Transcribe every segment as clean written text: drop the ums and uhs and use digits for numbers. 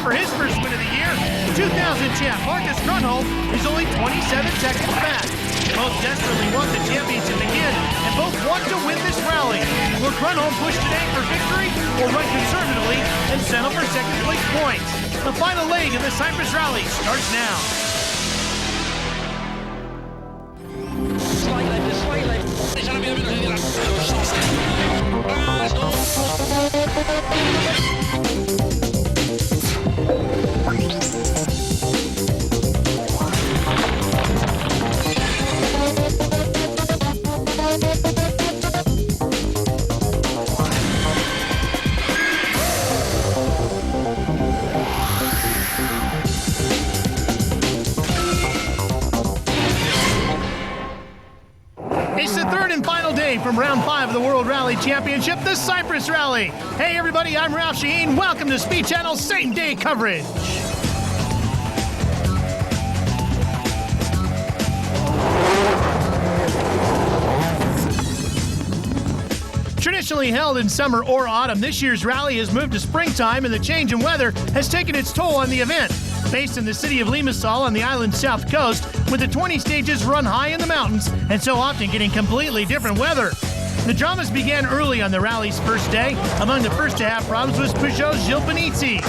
for his first win of the year. 2000 champ Marcus Grunholm is only 27 seconds back. Both desperately want the championship again, and both want to win this rally. Will Grunholm push today for victory, or run conservatively and settle for second place points? The final leg of the Cyprus Rally starts now. It's the third and final day from round 5 of the World Rally Championship, the Cyprus Rally. Hey everybody, I'm Ralph Shaheen. Welcome to Speed Channel's same-day coverage. Traditionally held in summer or autumn, this year's rally has moved to springtime, and the change in weather has taken its toll on the event. Based in the city of Limassol on the island's south coast, with the 20 stages run high in the mountains and so often getting completely different weather. The dramas began early on the rally's first day. Among the first to have problems was Peugeot's Gilles Benizzi.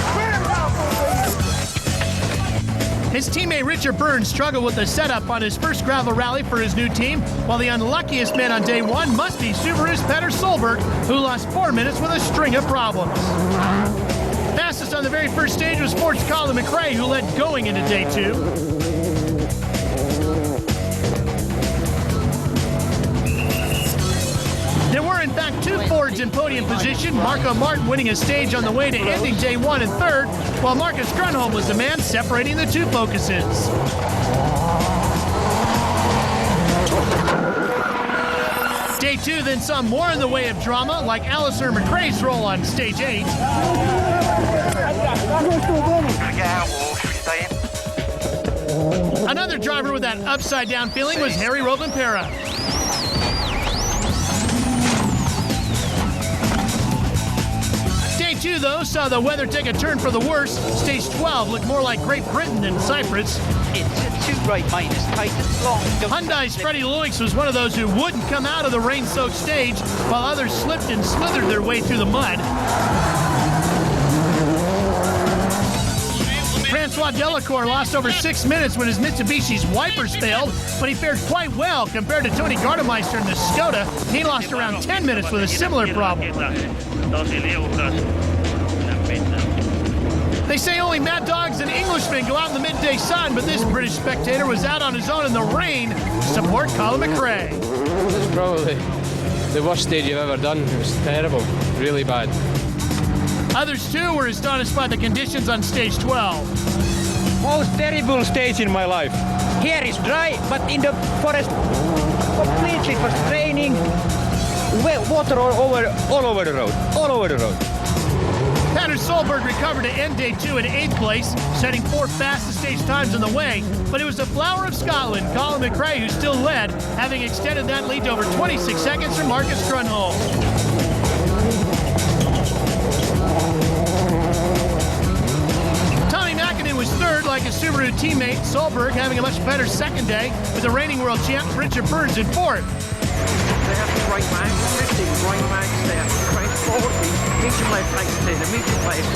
His teammate Richard Burns struggled with the setup on his first gravel rally for his new team, while the unluckiest man on day one must be Subaru's Petter Solberg, who lost 4 minutes with a string of problems. Fastest on the very first stage was Ford's Colin McRae, who led going into day 2. There were, in fact, 2 Fords in podium position, Marco Martin winning a stage on the way to ending day 1 and 3rd, while Marcus Grunholm was the man separating the 2 focuses. Day 2 then saw more in the way of drama, like Alistair McRae's role on stage 8. Another driver with that upside-down feeling was Harry Rovanperä. Day 2, though, saw the weather take a turn for the worse. Stage 12 looked more like Great Britain than Cyprus. It's too bright, mate. It's tight, it's long. Hyundai's Freddie Loix was one of those who wouldn't come out of the rain-soaked stage, while others slipped and slithered their way through the mud. Francois Delacour lost over 6 minutes when his Mitsubishi's wipers failed, but he fared quite well compared to Tony Gardemeister in the Skoda. He lost around 10 minutes with a similar problem. They say only mad dogs and Englishmen go out in the midday sun, but this British spectator was out on his own in the rain to support Colin McRae. It's probably the worst stage you've ever done. It was terrible, really bad. Others, too, were astonished by the conditions on stage 12. Most terrible stage in my life. Here is dry, but in the forest, completely for training. Water all over the road. Petter Solberg recovered to end day 2 in 8th place, setting 4 fastest stage times on the way, but it was the flower of Scotland, Colin McRae, who still led, having extended that lead to over 26 seconds from Marcus Grunholm. Was third, like his Subaru teammate Solberg, having a much better second day, with the reigning world champ Richard Burns in 4th. They have the right mags, 50 right mags there, right 40, medium life mags there, the medium life.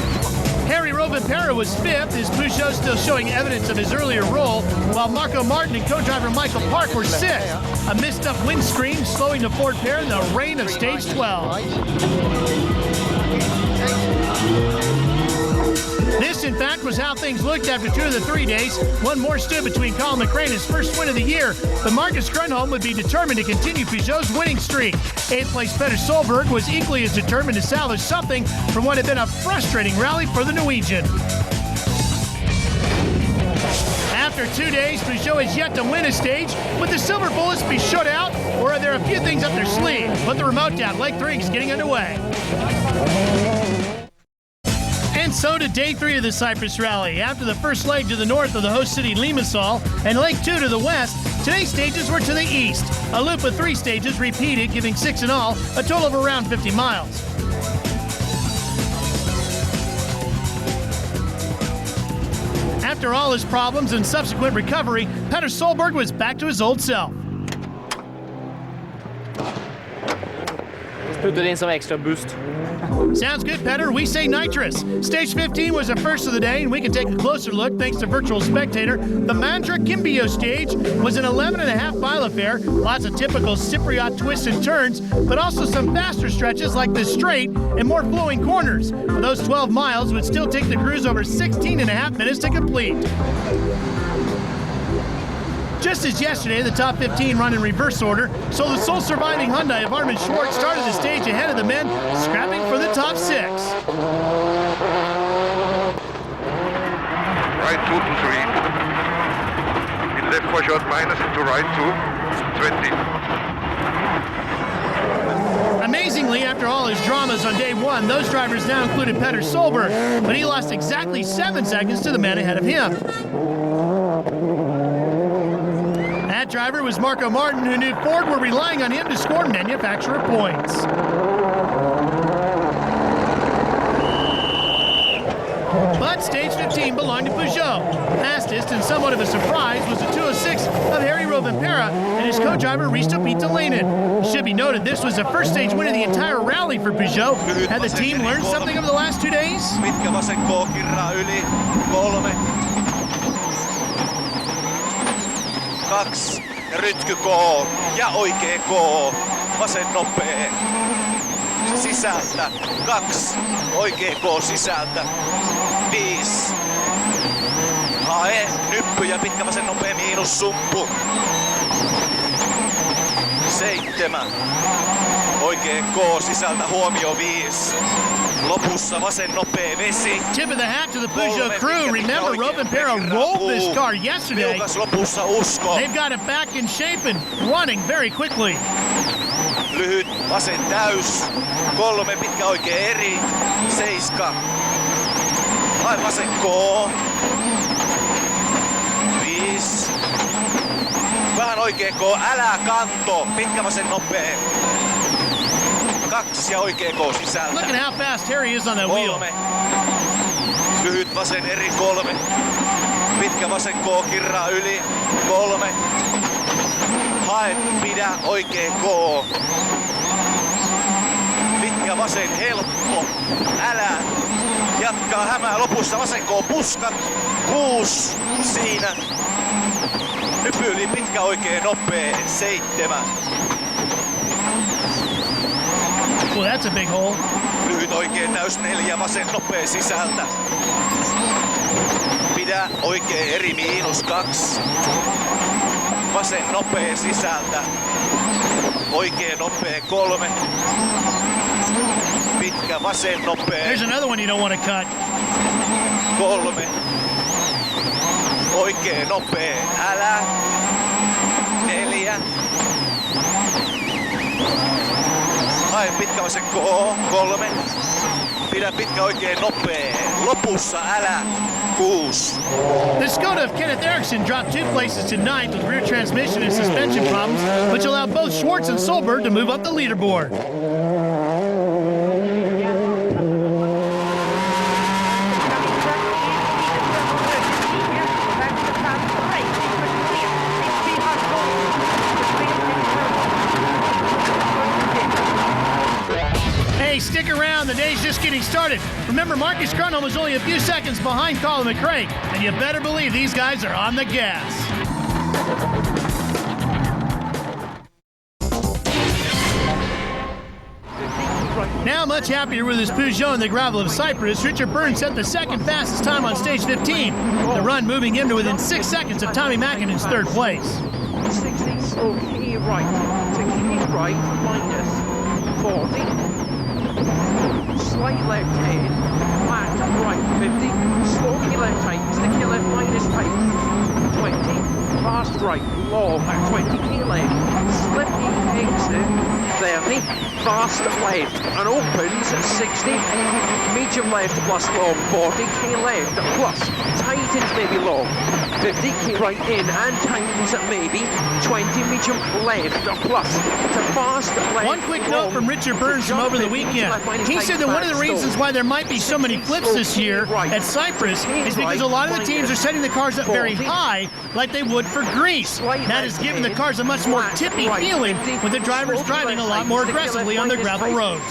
Harry Rovanperä was 5th, his Peugeot still showing evidence of his earlier role, while Marco Martin and co-driver Michael Park were 6th. A missed-up windscreen slowing the Ford pair in the rain of stage 12. This, in fact, was how things looked after 2 of the 3 days. One more stood between Colin McRae and his first win of the year, but Marcus Grunholm would be determined to continue Peugeot's winning streak. 8th place Petter Solberg was equally as determined to salvage something from what had been a frustrating rally for the Norwegian. After 2 days, Peugeot has yet to win a stage. Would the Silver Bullets be shut out, or are there a few things up their sleeve? Put the remote down. Leg 3 is getting underway. And so to day 3 of the Cyprus Rally. After the first leg to the north of the host city Limassol and leg 2 to the west, today's stages were to the east. A loop of 3 stages repeated, giving 6 in all, a total of around 50 miles. After all his problems and subsequent recovery, Petter Solberg was back to his old self. Puttar in some extra boost. Sounds good, Petter. We say nitrous. Stage 15 was the first of the day, and we can take a closer look thanks to virtual spectator. The Mandra Kimbio stage was an 11.5-mile affair. Lots of typical Cypriot twists and turns, but also some faster stretches like this straight and more flowing corners. For those 12 miles would still take the cruise over 16.5 minutes to complete. Just as yesterday, the top 15 run in reverse order, so the sole surviving Hyundai of Armin Schwartz started the stage ahead of the men, scrapping for the top 6. Right 2 to 3. In left for short minus into right 2, 20. Amazingly, after all his dramas on day 1, those drivers now included Petter Solberg, but he lost exactly 7 seconds to the man ahead of him. That driver was Marco Martin, who knew Ford were relying on him to score manufacturer points. But stage 15 belonged to Peugeot. Fastest and somewhat of a surprise was the 206 of Harry Rovanperä and his co-driver Risto Pitalainen. Should be noted this was the first stage win of the entire rally for Peugeot. Had the team learned something over the last 2 days? Pitkä vasen K kirraa yli, 3. 2 ja rytky K ja oikee K, vasen nopee sisältä, 2 oikee K sisältä, 5 hae nyppy ja pitkä vasen nopee miinus sumppu, 7 oikee K sisältä huomio 5. Lopussa vasen nopea vesi. Tip of the hat to the Peugeot crew. Remember, Rovanperä rolled this car yesterday. Lopussa usko. They've got it back in shape and running very quickly. Lyhyt vasen täys. 3 pitkä oikea eri. 7. Hae vasen K. 5. Vähän oikea K. Älä kanto. Pitkä vasen nopea. 2 ja oikea K sisältä. Look at how fast Harry is on that wheel. 3. Lyhyt vasen eri 3. Pitkä vasen K kirraa yli 3. Hae pidä oikea K. Pitkä vasen helppo. Älä. Jatkaa hämää lopussa vasen K puskat. 6 siinä. Hyppy yli pitkä oikea nopea 7. Well, that's a big hole. Lyhyt oikein täys 4, vasen nopea sisältä. Pidä oikein eri miinus 2. Vasen nopea sisältä. Oikein nopea 3. Pitkä vasen nopea. There's another one you don't want to cut. 3. Oikein nopea. Älä. 4. Hae pitkä vasen K, 3. Pidä pitkä oikein nopee. Lopussa älä. 6. The Skoda of Kenneth Eriksson dropped 2 places to 9th with rear transmission and suspension problems, which allowed both Schwartz and Solberg to move up the leaderboard. Hey, stick around. The day's just getting started. Remember, Marcus Grunholm was only a few seconds behind Colin McRae, and you better believe these guys are on the gas. Now much happier with his Peugeot in the gravel of Cyprus, Richard Byrne set the second fastest time on stage 15. The run moving him to within 6 seconds of Tommy Mäkinen's 3rd place. 60 slow key right, 60 right minus 40. Slight left head, flat right 50, slow key left tight, sticky left minus tight 20, fast right, long, 20k left, slippy exit, 30, fast left, and opens 60, medium left plus long, 40k left, plus, tightens maybe long, 50k right in, and tightens maybe, 20 medium left, plus, to fast left. One quick note from Richard Burns from over the weekend. He said that one of the reasons why there might be so many flips this year at Cyprus is because a lot of the teams are setting the cars up very high like they would for Greece. That has given the cars a much more tippy feeling with the drivers driving a lot more aggressively on their gravel roads.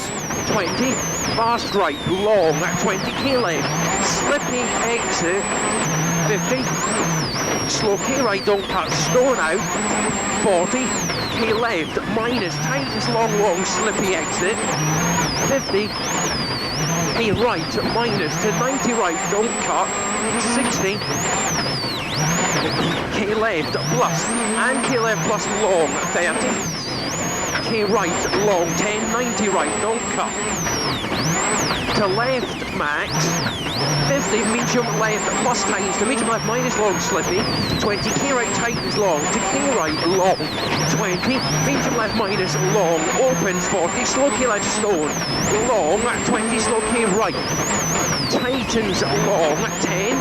20, fast right, long, 20k left, slippy exit, 50, slow K right, don't cut, stone out, 40, K left, minus, tightens long, slippy exit, 50, K right, minus, to 90 right, don't cut, 60, K left, plus, and K left plus long, 30, K right, long, 10, 90 right, don't cut, to left, max, 50, medium left, plus tightens, to medium left, minus long, slippy, 20, K right, tightens long, to K right, long, 20, medium left, minus long, opens 40, slow K left, stone, long, 20, slow K right, tightens long, 10,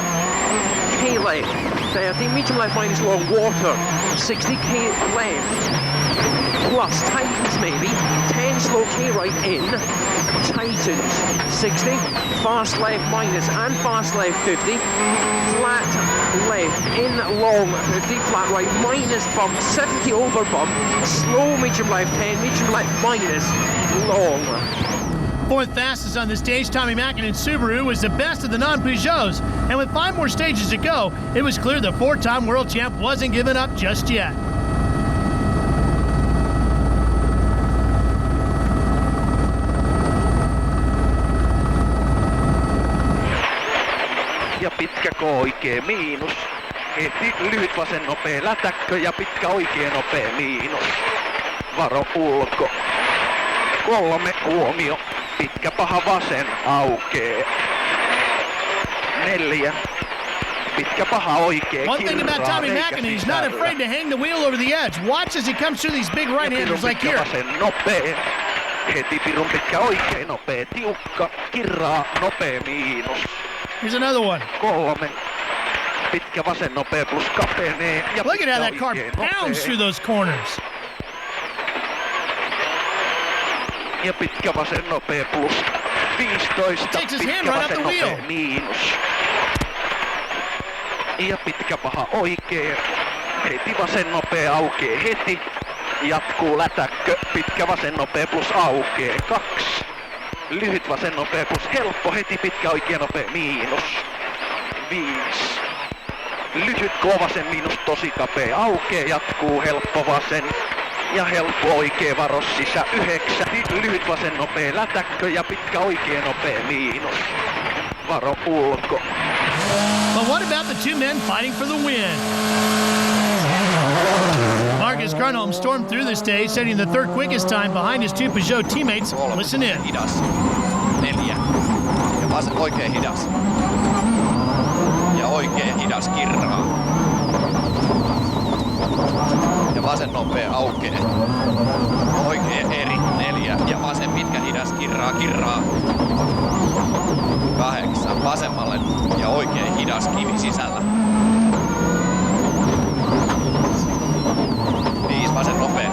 K left, 30, medium left, minus long, water, 60, K left, plus tightens maybe, 10 slow K right in, tightens, 60, fast left minus and fast left 50, flat left in long 50, flat right minus bump, 70 over bump, slow medium left 10, medium left minus, long. Fourth fastest on the stage, Tommy Mäkinen Subaru, was the best of the non-Peugeots, and with 5 more stages to go, it was clear the 4-time world champ wasn't giving up just yet. Ja pitkä oikea miinus. Heti lyhyt vasen nopea lätäkkö ja pitkä oikea nopea miinus. Varo ulko. 3 huomio. Pitkä paha vasen aukee. 4. Pitkä paha oikea. One thing about Tommy Mäkinen, he's not afraid to hang the wheel over the edge. Watch as he comes through these big right-handers like here. Vasen nopea. Heti pirun pitkä oikea nopea. Tiukka. Kirraa nopea miinus. Here's another one. 3. Pitkä vasen nopea plus kapenee. Ja look at how that car pounds through those corners. Ja pitkä vasen nopea plus 15. Takes his hand right off the wheel. Miinus. Ja pitkä paha oikee. Heti vasen nopea aukee heti. Jatkuu lätäkkö. Pitkä vasen nopea plus aukee. 2. Lyhyt vasen nopea plus helppo. Heti pitkä oikea nopea miinus. 5. Lyhyt vasen miinus tosi kapea aukee. Jatkuu helppo vasen. Ja helppo oikee varos sisä 9. Lyhyt vasen nopea lätäkkö ja pitkä oikea nopea miinus. Varo ulko. But what about the 2 men fighting for the win? Marcus Grönholm stormed through the stage, setting the 3rd quickest time behind his 2 Peugeot teammates. Listen in. Hidas. 4. Ja vasen oikein hidas. Ja oikein hidas kirraa. Ja vasen nopea aukee. Oikein eri 4. Ja vasen pitkä hidas kirraa. 8. Vasemmalle ja oikein hidas kivi sisällä. 5. Vasen nopea.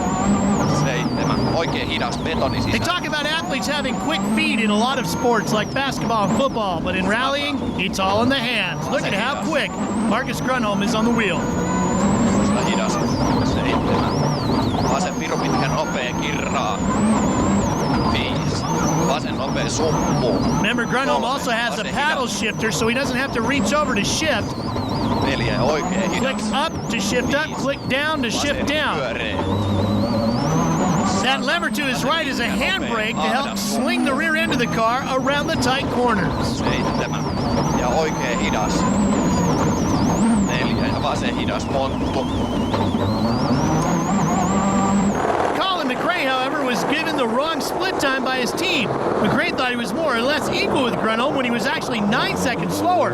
7. Oikein hidas betoni sisällä. They talk about athletes having quick feet in a lot of sports like basketball and football, but in rallying, it's all in the hands. Look at how quick Marcus Grönholm is on the wheel. Hidas. 7. Vasen piru pitkä nopea kirraa. 5. Vasen nopea suppu. Remember, Grönholm also has a paddle shifter, so he doesn't have to reach over to shift. 4. Oikein hidas. Click up to shift up, click down to shift down. That lever to his right is a handbrake to help sling the rear end of the car around the tight corners. 7. Ja oikein hidas. 4. Ja vasen hidas monttu. Colin McRae McRae, however, was given the wrong split time by his team. McRae thought he was more or less equal with Grunholm when he was actually 9 seconds slower.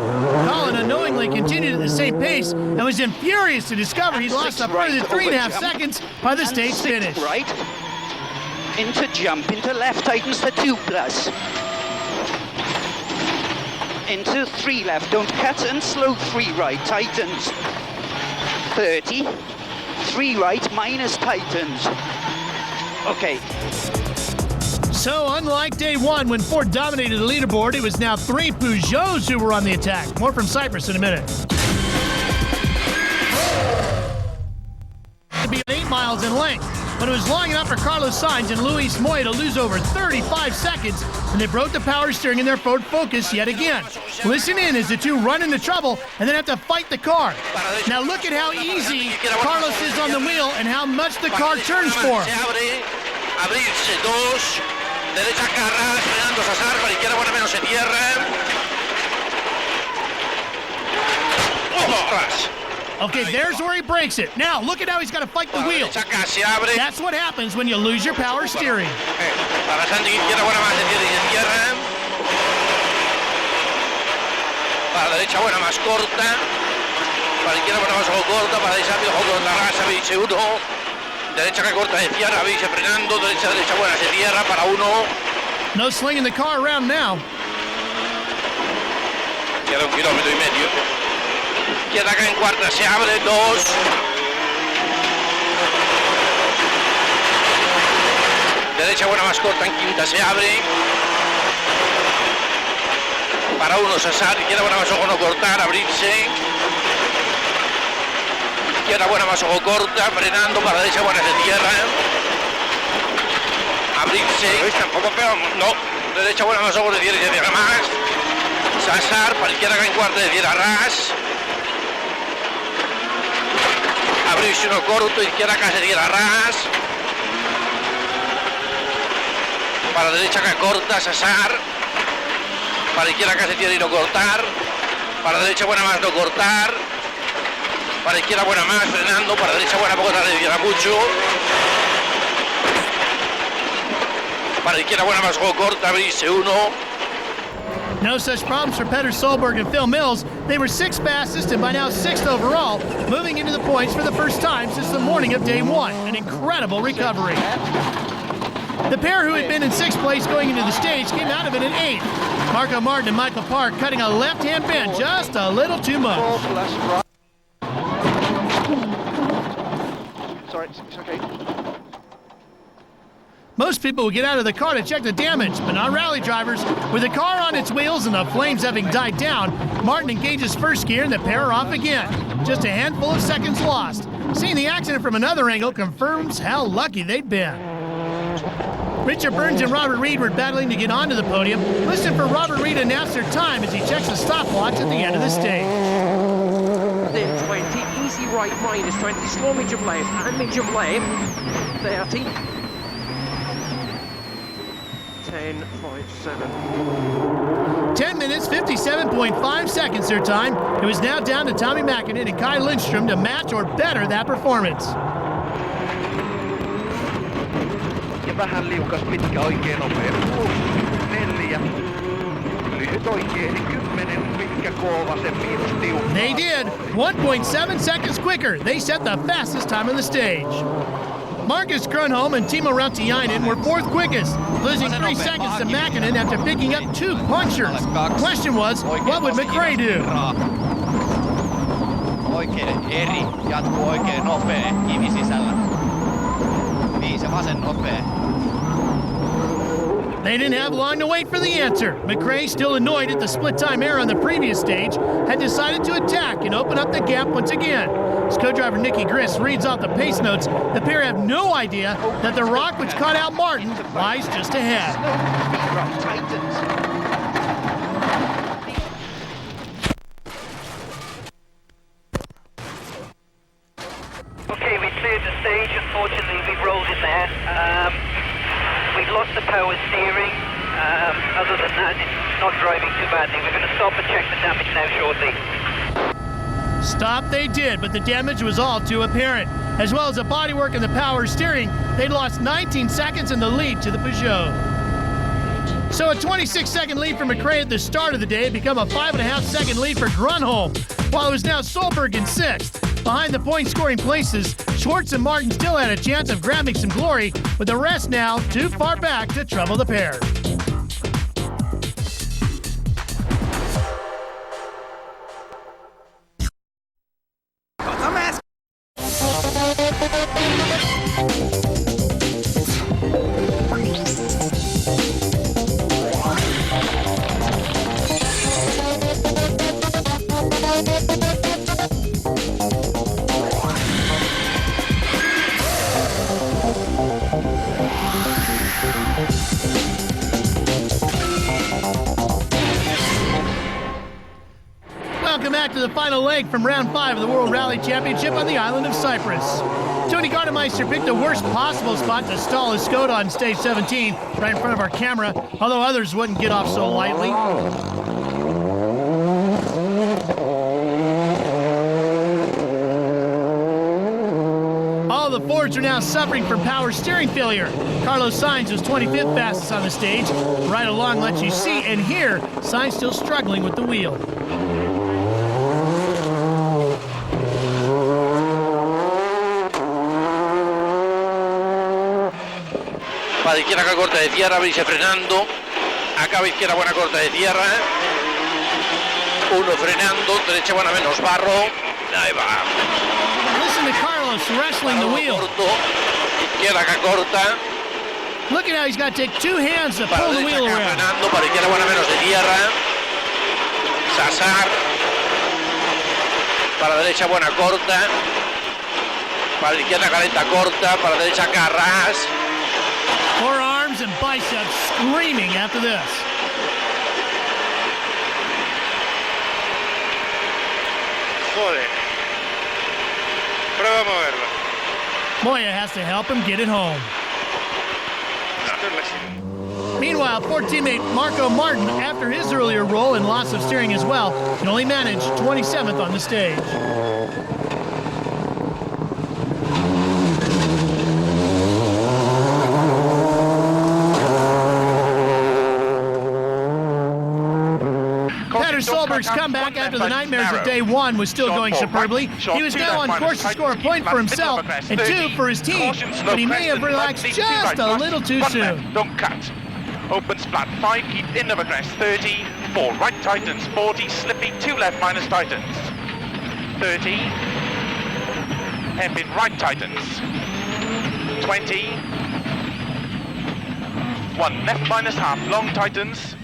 Colin unknowingly continued at the same pace and was furious to discover he'd lost a further 3.5 seconds by the stage finish. Right. Into jump, into left tightens to 2+. Into 3 left, don't cut and slow 3 right, tightens. 30. 3 right, minus tightens. Okay. So unlike day one when Ford dominated the leaderboard, it was now 3 Peugeots who were on the attack. More from Cyprus in a minute. To be 8 miles in length, but it was long enough for Carlos Sainz and Luis Moya to lose over 35 seconds, and they broke the power steering in their Ford Focus yet again. Listen in as the two run into trouble and then have to fight the car. Now look at how easy Carlos is on the wheel and how much the car turns for him. Okay, there's where he breaks it. Now, look at how he's got to fight the wheel. That's what happens when you lose your power steering. Para la derecha buena más corta, para la izquierda buena más ojo corta, para la derecha ojo corta, rasa, biche 1, derecha que corta de cierra, biche frenando, derecha buena se cierra para 1. No slinging the car around now. Queda 1,5 kilómetros. Queda acá en cuarta, se abre 2. Derecha buena más corta, en quinta se abre. Para 1 Cesar, izquierda buena más ojo no cortar, abrirse. Izquierda buena más ojo corta, frenando, para derecha buena se cierra. Abrirse, tampoco pegamos, no. Derecha buena más ojo se cierra y se cierra más. Cesar, para izquierda acá en cuarta se cierra ras. Abrirse uno corto, izquierda acá se cierra ras. Para derecha acá corta, Cesar. Para izquierda acá se cierra y no cortar. Para derecha buena más no cortar. Para izquierda buena más frenando. Para derecha buena poco tarde cierra mucho. Para izquierda buena más ojo corta, abrirse 1. No such problems for Petter Solberg and Phil Mills. They were 6th fastest and by now 6th overall, moving into the points for the first time since the morning of day 1. An incredible recovery. The pair who had been in 6th place going into the stage came out of it in 8th. Marco Martin and Michael Park cutting a left-hand bend just a little too much. Sorry, it's okay. Most people would get out of the car to check the damage, but not rally drivers. With the car on its wheels and the flames having died down, Martin engages first gear and the pair are off again. Just a handful of seconds lost. Seeing the accident from another angle confirms how lucky they'd been. Richard Burns and Robert Reed were battling to get onto the podium. Listen for Robert Reed announce their time as he checks the stopwatch at the end of the stage. Then 20, easy right minus 20, slow medium left and medium left, 30. 10.57. 10 minutes, 57.5 seconds their time. It was now down to Tommy Mäkinen and Kai Lindstrom to match or better that performance. Ja vähän liukas, pitkä oikein nopea. 4. Lyhyt oikein, 10, pitkä vasen, miinus tiukka. They did. 1.7 seconds quicker. They set the fastest time on the stage. Marcus Grunholm and Timo Rautiainen were 4th quickest, losing 3 seconds to Mäkinen after picking up 2 punchers. Question was, what would McRae do? Oikein eri, jatkuu oikein nopea, kivi sisällä. 5 vasen nopea. They didn't have long to wait for the answer. McRae, still annoyed at the split-time error on the previous stage, had decided to attack and open up the gap once again. As co-driver Nicky Griss reads off the pace notes, the pair have no idea that the rock which caught out Martin lies just ahead. Okay, we cleared the stage. Unfortunately, we rolled in there. We've lost the power steering. Other than that, it's not driving too badly. We're going to stop and check the damage now shortly. Stop they did, but the damage was all too apparent. As well as the bodywork and the power steering, they'd lost 19 seconds in the lead to the Peugeot. So a 26-second lead for McRae at the start of the day had become a 5.5-second lead for Grunholm, while it was now Solberg in 6th. Behind the point-scoring places, Schwartz and Martin still had a chance of grabbing some glory, with the rest now too far back to trouble the pair. Welcome back to the final leg from round 5 of the World Rally Championship on the island of Cyprus. Tony Gardemeister picked the worst possible spot to stall his Skoda on stage 17, right in front of our camera, although others wouldn't get off so lightly. All the Fords are now suffering from power steering failure. Carlos Sainz was 25th fastest on the stage. Right along lets you see and hear Sainz still struggling with the wheel. Para izquierda corta de tierra, Brice frenando. Acaba izquierda buena corta de tierra. Uno frenando, derecha buena menos barro. Ahí va. Listen to Carlos wrestling the wheel. Corto. Izquierda acá corta. Look at how he's got to take two hands to pull the wheel around. Frenando, para izquierda buena menos de tierra. Sasar. Para derecha buena corta. Para izquierda calenta corta. Para derecha Carras. Forearms and biceps screaming after this. Joder. Prueba a moverla. Moya has to help him get it home. Meanwhile, poor teammate Marco Martin, after his earlier role and loss of steering as well, can only manage 27th on the stage. Solberg's comeback after the nightmares of day 1 was still going superbly. He was now on course to score a point for himself and 2 for his team, but he may have relaxed just a little too soon. Don't cut. Open flat 5, keep in of address 30, 4 right tightens, 40, slippy, 2 left minus tightens, 30, hairpin right tightens, 20, 1 left minus half long tightens,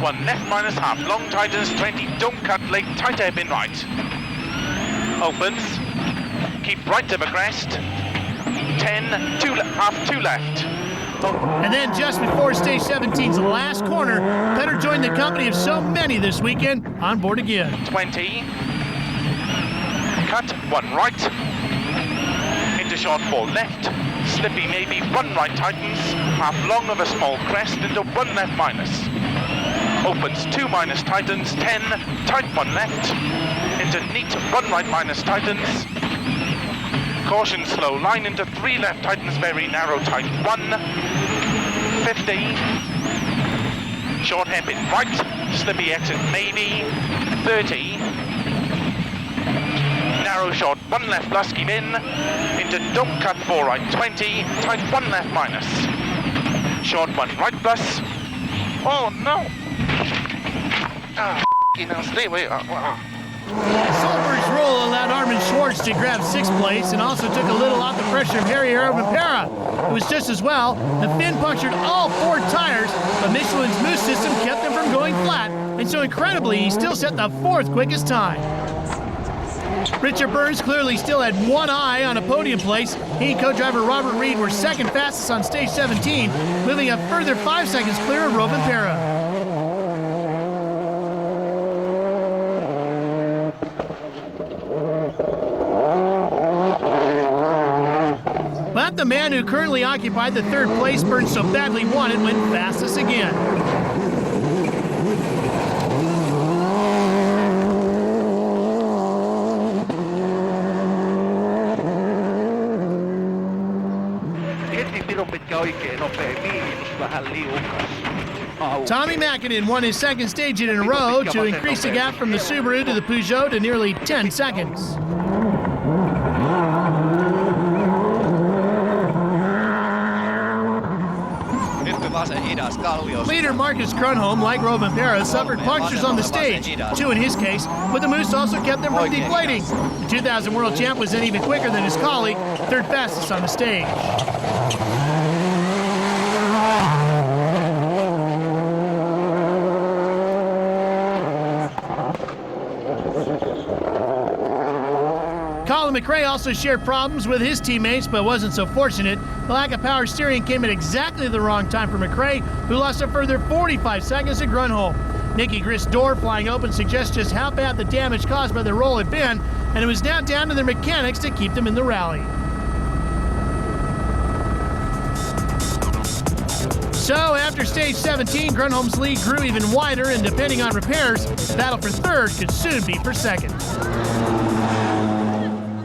1 left minus half long tightens, 20, don't cut late, tight hairpin right. Opens, keep right of a crest, 10, half 2 left. And then just before stage 17's last corner, Petter joined the company of so many this weekend, on board again. 20, cut, 1 right, into short 4 left, slippy maybe 1 right tightens, half long of a small crest into 1 left minus. Opens 2 minus tightens, 10, tight 1 left, into neat 1 right minus tightens, caution slow line into 3 left tightens, very narrow tight 1, 50, short hairpin right, slippy exit maybe, 30, narrow short 1 left plus keep in, into don't cut 4 right 20, tight 1 left minus, short 1 right plus, oh no! Stay away. Solberg's roll allowed Armin Schwartz to grab 6th place and also took a little off the pressure of Harry Arvipera. It was just as well. The fin punctured all 4 tires, but Michelin's Moose system kept them from going flat, and so incredibly, he still set the 4th quickest time. Richard Burns clearly still had one eye on a podium place. He and co-driver Robert Reed were 2nd fastest on stage 17, moving a further 5 seconds clear of Rovanpera. But the man who currently occupied the 3rd place Burns so badly wanted went fastest again. oikein nopea miinus, vähän liukas. Tommy Mäkinen won his second stage in a row to increase the gap from the Subaru to the Peugeot to nearly 10 seconds. Leader Marcus Grönholm, like Robin Parra, suffered punctures on the stage, 2 in his case, but the Moose also kept them from deflating. The 2000 world champ was then even quicker than his colleague, third fastest on the stage. Colin McRae also shared problems with his teammates, but wasn't so fortunate. The lack of power steering came at exactly the wrong time for McRae, who lost a further 45 seconds to Grönholm. Nicky Grist's door flying open suggests just how bad the damage caused by the roll had been, and it was now down to their mechanics to keep them in the rally. So after stage 17, Grönholm's lead grew even wider, and depending on repairs, the battle for third could soon be for second.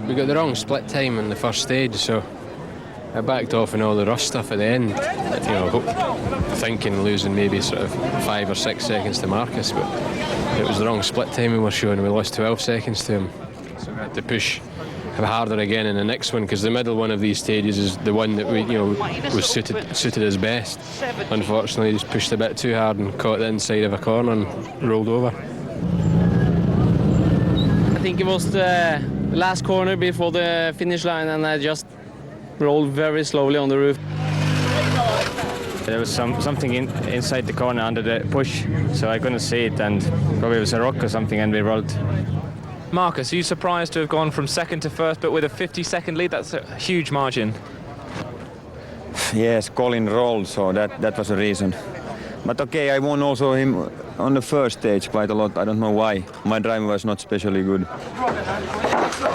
We got the wrong split time in the first stage, so I backed off and all the rush stuff at the end. You know, thinking losing maybe sort of 5 or 6 seconds to Marcus, but it was the wrong split time we were showing. We lost 12 seconds to him, so we had to push harder again in the next one, because the middle one of these stages is the one that was suited us best. Unfortunately, just pushed a bit too hard and caught the inside of a corner and rolled over. I think it was the last corner before the finish line, and I just rolled very slowly on the roof. There was something inside the corner under the push, so I couldn't see it, and probably it was a rock or something, and we rolled. Marcus, are you surprised to have gone from second to first, but with a 50-second lead? That's a huge margin. Yes, Colin rolled, so that was the reason. But okay, I won also him on the first stage quite a lot. I don't know why. My driving was not especially good.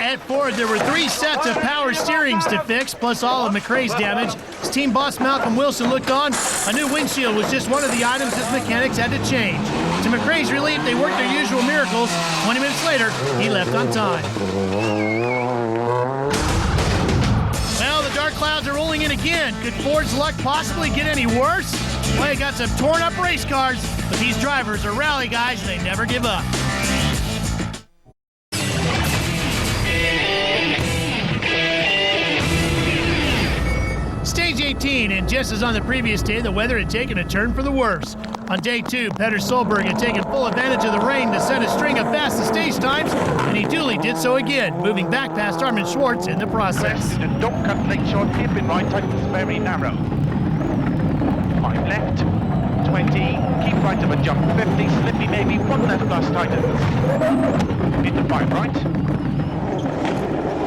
At Ford, there were 3 sets of power steerings to fix, plus all of McRae's damage. His team boss Malcolm Wilson looked on. A new windshield was just one of the items his mechanics had to change. To McRae's relief, they worked their usual miracles. 20 minutes later, he left on time. Well, the dark clouds are rolling in again. Could Ford's luck possibly get any worse? Well, they got some torn up race cars, but these drivers are rally guys and they never give up. Stage 18, and just as on the previous day, the weather had taken a turn for the worse. On day 2, Petter Solberg had taken full advantage of the rain to set a string of fastest stage times, and he duly did so again, moving back past Armin Schwartz in the process. Don't cut late short, keep in right, tightens very narrow. 5 left, 20, keep right of a jump, 50, slippy maybe, 1 left plus tightens. Into 5 right.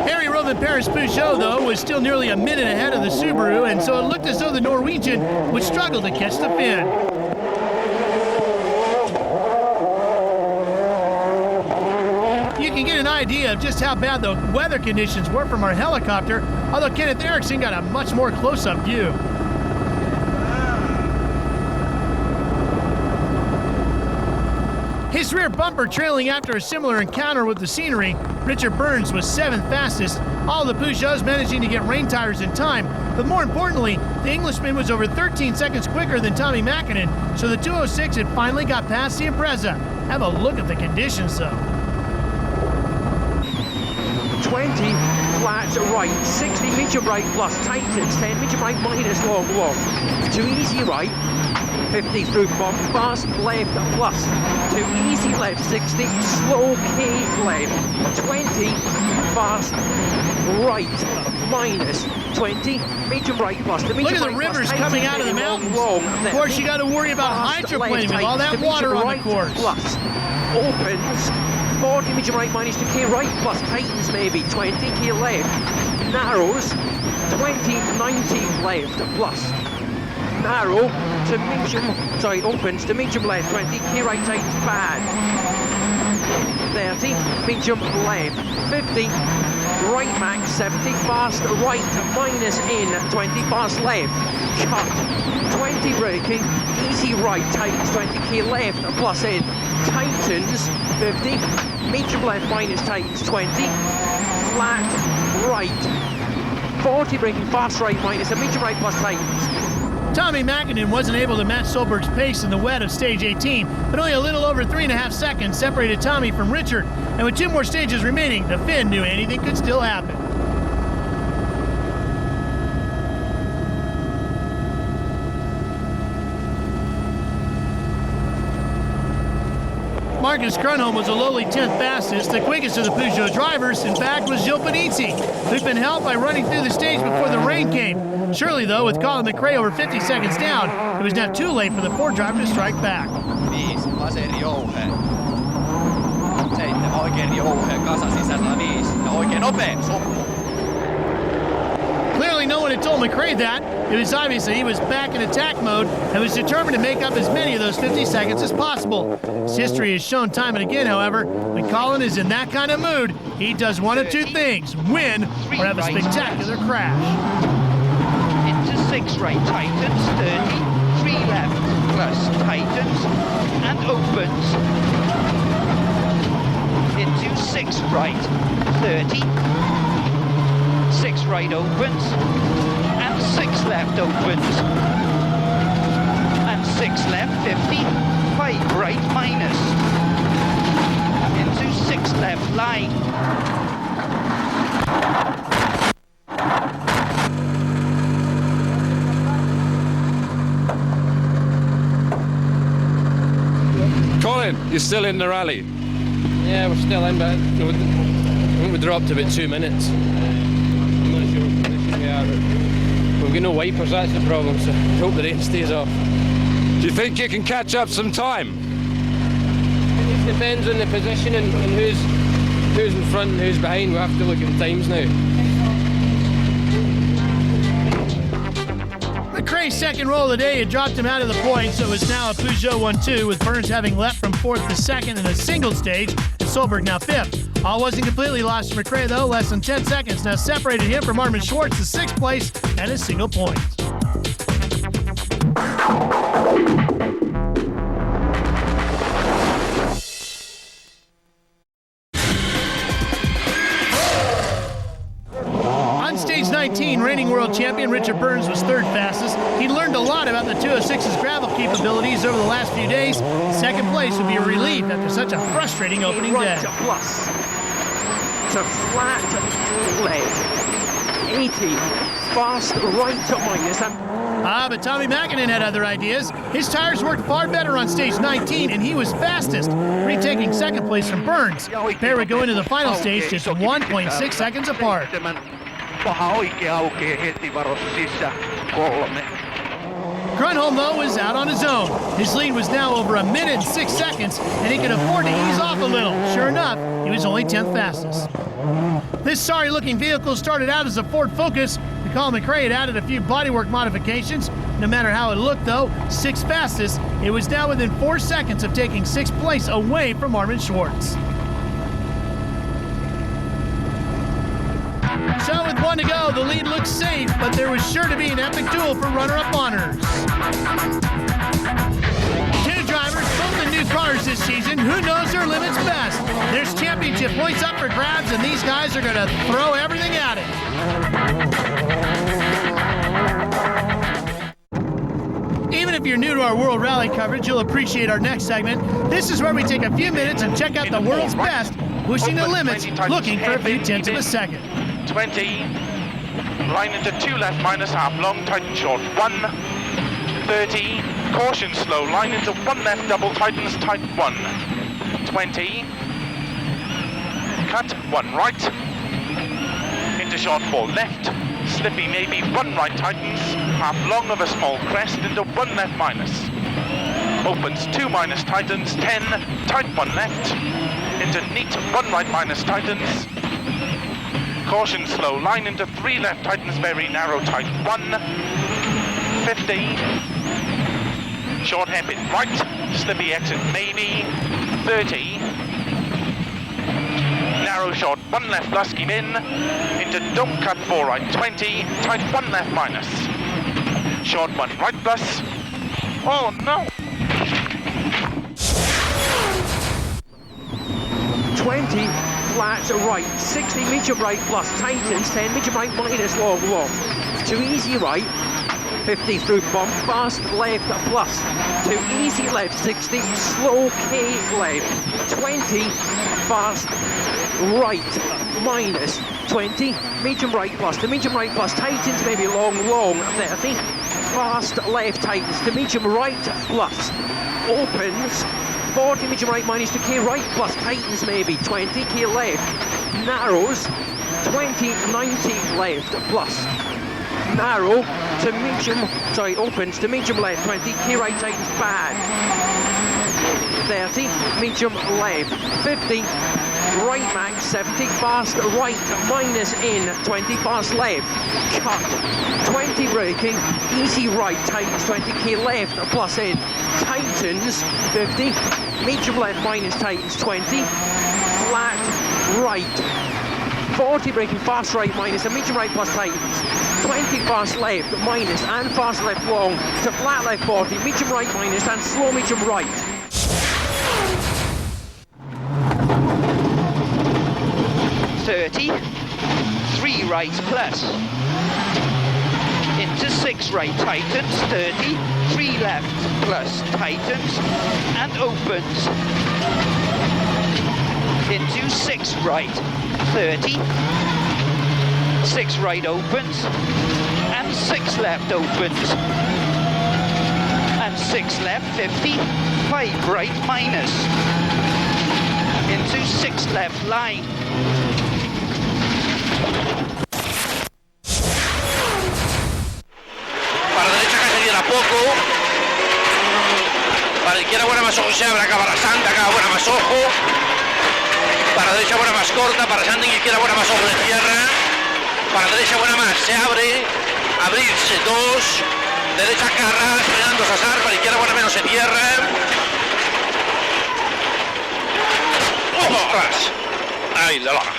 Harry Robin Parra's Peugeot, though, was still nearly a minute ahead of the Subaru, and so it looked as though the Norwegian would struggle to catch the Finn. You can get an idea of just how bad the weather conditions were from our helicopter, although Kenneth Eriksson got a much more close-up view. His rear bumper trailing after a similar encounter with the scenery. Richard Burns was 7th fastest, all the Peugeots managing to get rain tires in time. But more importantly, the Englishman was over 13 seconds quicker than Tommy Mäkinen, so the 206 had finally got past the Impreza. Have a look at the conditions, though. 20, flat right, 60 medium right plus tightens, 10 medium right minus long, 2 easy right, 50 through bump, fast left plus, 2 easy left, 60, slow K left, 20, fast right minus, 20, medium right plus, the medium look at the right rivers plus, coming out of the mountains. Of course, you got to worry about hydroplaning with all that water on the course. Plus, opens, 40 medium right minus 2 K right plus tightens maybe, 20 K left, narrows, 20, 90 left plus, narrow to medium, opens to medium left, 20 K right tightens bad, 30, medium left, 50, right max, 70, fast right minus in, 20, fast left, cut, 20 braking, easy right, tightens, 20 K left, plus in, tightens, 50, medium left minus tightens, 20, flat right, 40 braking, fast right minus, a medium right plus tightens, Tommy Mäkinen wasn't able to match Solberg's pace in the wet of stage 18, but only a little over 3.5 seconds separated Tommy from Richard. And with 2 more stages remaining, the Finn knew anything could still happen. Marcus Grunholm was a lowly 10th fastest. The quickest of the Peugeot drivers, in fact, was Gilles Panizzi, who'd been helped by running through the stage before the rain came. Surely, though, with Colin McRae over 50 seconds down, it was now too late for the Ford driver to strike back. 5 laseri jouheen. 7 oikein jouheen, kasan sisällä 5 ja oikein nopea soppu. Clearly no one had told McRae that. It was obvious that he was back in attack mode and was determined to make up as many of those 50 seconds as possible. As history has shown time and again, however, when Colin is in that kind of mood, he does one of 2 things: win or have a spectacular crash. Into 6 right, tightens, 30, 3 left, plus tightens, and opens. Into 6 right, 30, 6 right opens, and 6 left opens, and 6 left 50, 5 right minus, into 6 left line. Colin, you're still in the rally? Yeah, we're still in, but I think we dropped about 2 minutes. I'm not sure what position we are, but we've got no wipers, that's the problem, so I hope the rain stays off. Do you think you can catch up some time? It just depends on the position and who's in front and who's behind. We'll have to look at the times now. McRae's second roll of the day had dropped him out of the points, so it was now a Peugeot 1-2, with Burns having left from 4th to 2nd in a single stage, and Solberg now 5th. All wasn't completely lost to McRae, though. Less than 10 seconds now separated him from Armin Schwartz to 6th place and a single point. On stage 19, reigning world champion Richard Burns was 3rd fastest. He'd learned a lot about the 206's gravel capabilities over the last few days. 2nd place would be a relief after such a frustrating opening day. Right plus to flat leg, 80, fast right to minus. But Tommy Mäkinen had other ideas. His tires worked far better on stage 19, and he was fastest, retaking 2nd place from Burns. Pair would go into the final stage just 1.6 seconds apart. Paha oikea aukeaa heti, varos sisä, 3. Grunholm, though, was out on his own. His lead was now over 1 minute and 6 seconds, and he could afford to ease off a little. Sure enough, he was only 10th fastest. This sorry-looking vehicle started out as a Ford Focus. Colin McRae had added a few bodywork modifications. No matter how it looked, though, 6th fastest, it was now within 4 seconds of taking 6th place away from Armin Schwartz. So with 1 to go, the lead looked safe, but there was sure to be an epic duel for runner-up honors. 2 drivers, both in new cars this season. Who knows their limits best? There's championship points up for grabs, and these guys are going to throw everything at it. Even if you're new to our World Rally coverage, you'll appreciate our next segment. This is where we take a few minutes and check out the world's best, pushing the limits, looking for a few tenths of a second. 20, line into 2 left minus half, long, tighten short, 1, 30, caution slow, line into 1 left, double, tightens, tight, 1, 20, cut, 1 right, into short 4 left, slippy maybe, 1 right, tightens, half long of a small crest, into 1 left minus, opens 2 minus, tightens, 10, tight 1 left, into neat, 1 right minus, tightens, caution slow, line into 3 left, tightens very narrow, tight 1, 50, short hairpin right, slippy exit maybe, 30, narrow short 1 left, lusky in, into don't cut 4 right, 20, tight 1 left minus, short 1 right plus, oh no! 20, flat right, 60 medium right plus, tightens, 10 medium right minus, long, long. 2 easy right, 50 through bump, fast left plus, to easy left 60, slow K left 20, fast right minus 20, medium right plus, to medium right plus, tightens maybe long 30, fast left tightens, to medium right plus, opens 40, medium right minus to K right plus, tightens maybe 20, K left, narrows 20, 90 left plus, narrow to medium, opens to medium left 20, K right tightens bad, 30, medium left 50, right max 70, fast right minus in 20, fast left, cut 20 braking, easy right tightens 20, K left plus in, tightens 50, medium left minus tightens 20, flat right 40 braking, fast right minus, and medium right plus tightens 20, fast left minus and fast left long to flat left 40, medium right minus and slow medium right. Three right plus, into 6 right tightens, 30, 3 left plus tightens and opens, into 6 right, 30, 6 right opens and 6 left opens and 6 left 50, 5 right minus, into 6 left line. Para derecha que se diera poco. Para izquierda buena más ojo, se abre acá para Santa, acá buena más ojo. Para derecha buena más corta, para Santa izquierda buena más ojo de tierra. Para derecha buena más, se abre, abrirse 2. Derecha Carras, frenando Sasar, para izquierda buena menos se tierra. ¡Ojo, Carras! Ahí la baja.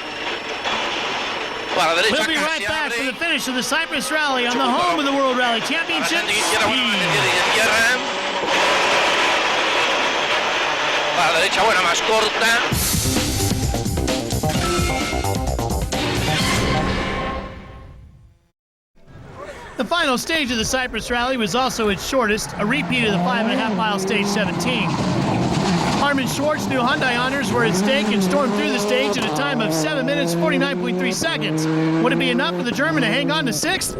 We'll be right back for the finish of the Cyprus Rally on the home of the World Rally Championship. Para la derecha buena más corta. The final stage of the Cyprus Rally was also its shortest, a repeat of the 5.5 mile stage 17. Harman Schwartz knew Hyundai honors were at stake and stormed through the stage at a time of 7 minutes 49.3 seconds. Would it be enough for the German to hang on to 6th?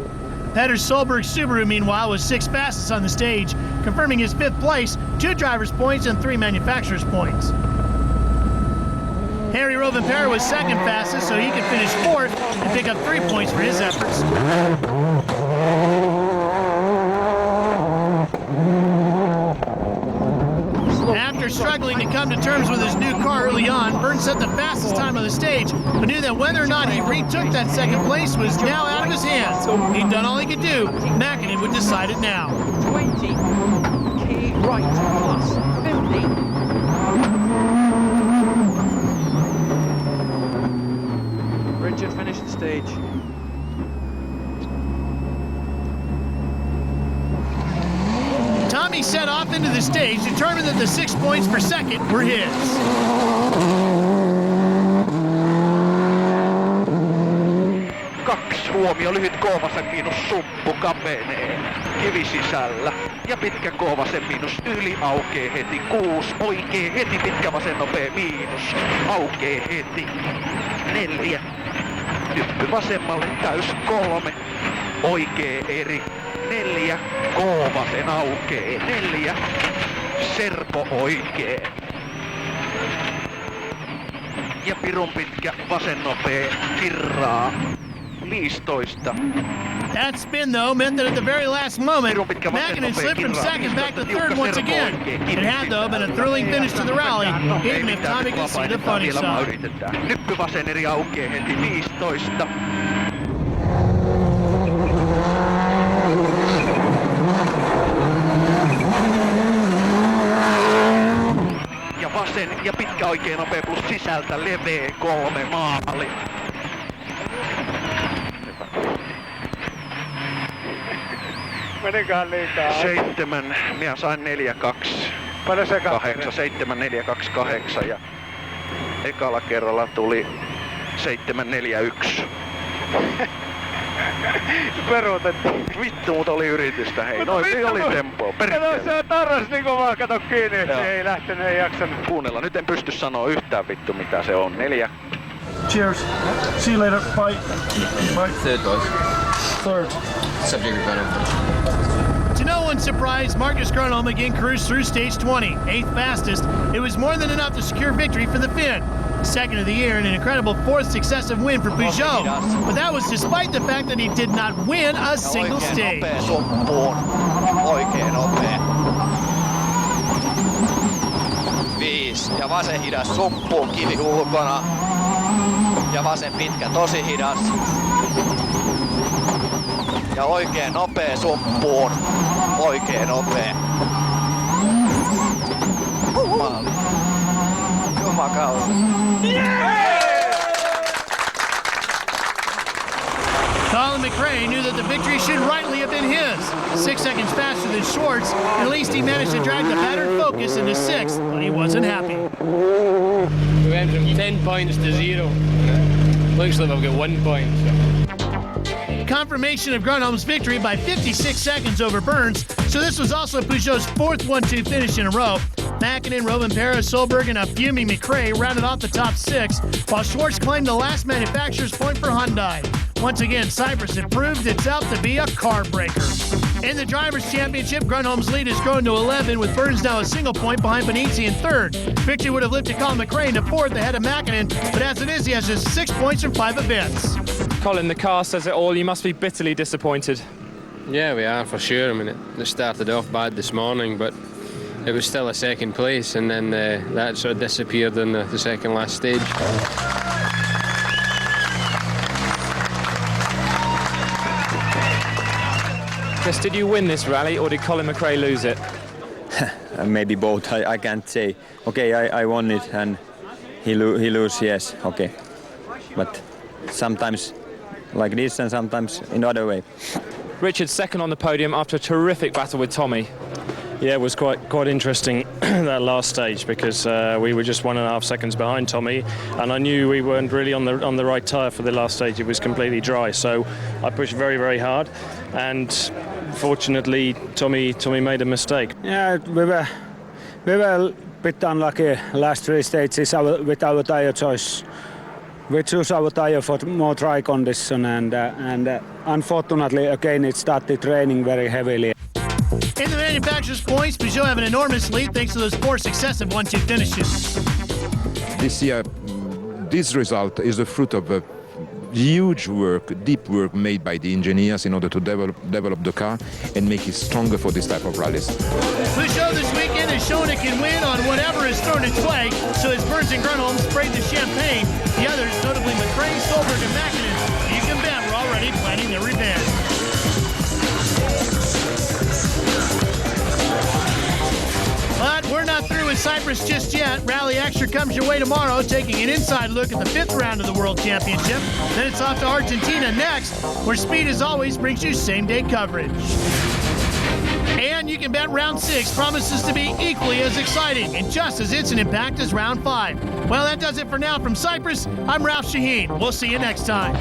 Petter Solberg's Subaru, meanwhile, was 6th fastest on the stage, confirming his 5th place, 2 drivers' points and 3 manufacturers' points. Harry Rovanperä was 2nd fastest, so he could finish 4th and pick up 3 points for his efforts. After struggling to come to terms with his new car early on, Burns set the fastest time on the stage, but knew that whether or not he retook that 2nd place was now out of his hands. He'd done all he could do. Mäkinen would decide it now. 20, K right plus 50. Richard finished the stage. Tommy set off into the stage, determined that the 6 points per second were his. Kaksi huomio, lyhyt Koovasen miinus, sumppu kapenee, kivi sisällä. Ja pitkä Koovasen miinus, yli aukee heti, 6, oikee heti, pitkä vasen nopea miinus, aukee heti, 4, hyppy vasemmalle, täys 3, oikee eri, 4, Koovasen aukee, 4, Serpo oikee. Ja pirun pitkä vasen nopea, kirraa. 15. That spin, though, meant that at the very last moment, Mäkinen slipped from 2nd back to 3rd once again. It had, though, been a thrilling finish to the rally, even if Tommy could see the funny side. Nyppy vasen eri aukee heti 15. Ja vasen ja pitkä oikein nopea plus sisältä leveä 3 maali. Meniköhän liikaa? 7, minä sain 4-2. Paljon se 8, 7, 4, 2, 8 ja ekalla kerralla tuli 7, 4, 1. Peruutettiin. Vittu, mutta oli yritystä, hei. Noin oli tempoa, No perkele. se tarras niinku vaan kato kiinni, että ei lähtenyt, ei jaksanut. Kuunnella, nyt en pysty sanoa yhtään vittu mitä se on. 4. Cheers. See you later. Bye. Bye. Third, boys. Third. Subject rebound. To no one's surprise, Marcus Gronholm again cruised through stage 20, 8th fastest. It was more than enough to secure victory for the Finn. Second of the year and an incredible 4th successive win for Peugeot. But that was despite the fact that he did not win a single stage. Nopea suppuun. Oikein nopea. 5. Ja vasen hidas suppuun, kivi ulkona. Ja vasen pitkä tosi hidas. Ja oikein nopea suppuun. Oikein nopea. Maali. Jumakauta. Colin McRae knew that the victory should rightly have been his. 6 seconds faster than Schwartz, and at least he managed to drag the battered Focus into 6th, but he wasn't happy. We went from 10 points to 0. Looks like we've got 1 point. Confirmation of Gronholm's victory by 56 seconds over Burns, so this was also Peugeot's 4th 1-2 finish in a row. Mäkinen, Rovanperä, Solberg, and a fuming McRae rounded off the top 6, while Schwartz claimed the last manufacturer's point for Hyundai. Once again, Cyprus had proved itself to be a car breaker. In the Drivers' Championship, Gronholm's lead has grown to 11, with Burns now a single point behind Benizzi in 3rd. Victory would have lifted Colin McRae into 4th ahead of Mäkinen, but as it is, he has just 6 points from 5 events. Colin, the car says it all. You must be bitterly disappointed. Yeah, we are for sure. I mean, it started off bad this morning, but it was still a second place, and then that sort of disappeared in the second last stage. Chris, did you win this rally, or did Colin McRae lose it? Maybe both. I can't say. Okay, I won it, and he lose. Yes, okay. But sometimes like this, and sometimes in other way. Richard, second on the podium after a terrific battle with Tommy. Yeah, it was quite interesting that last stage, because we were just 1.5 seconds behind Tommy, and I knew we weren't really on the right tyre for the last stage. It was completely dry, so I pushed very, very hard, and fortunately Tommy made a mistake. Yeah, we were a bit unlucky last 3 stages with our tyre choice. We chose our tyre for more dry condition, and unfortunately again it started raining very heavily. In the manufacturer's points, Peugeot have an enormous lead thanks to those 4 successive 1-2 finishes. This year, this result is the fruit of a huge work, deep work made by the engineers in order to develop the car and make it stronger for this type of rallies. Peugeot this weekend has shown it can win on whatever is thrown its way, so as Burns and Gronholm sprayed the champagne, the others, notably McRae, Solberg, and Mäkinen, you can bet we're already planning their revenge. But we're not through with Cyprus just yet. Rally Extra comes your way tomorrow, taking an inside look at the 5th round of the World Championship. Then it's off to Argentina next, where Speed as always brings you same-day coverage. And you can bet round 6 promises to be equally as exciting and just as instant-packed as round 5. Well, that does it for now from Cyprus. I'm Ralph Shaheen. We'll see you next time.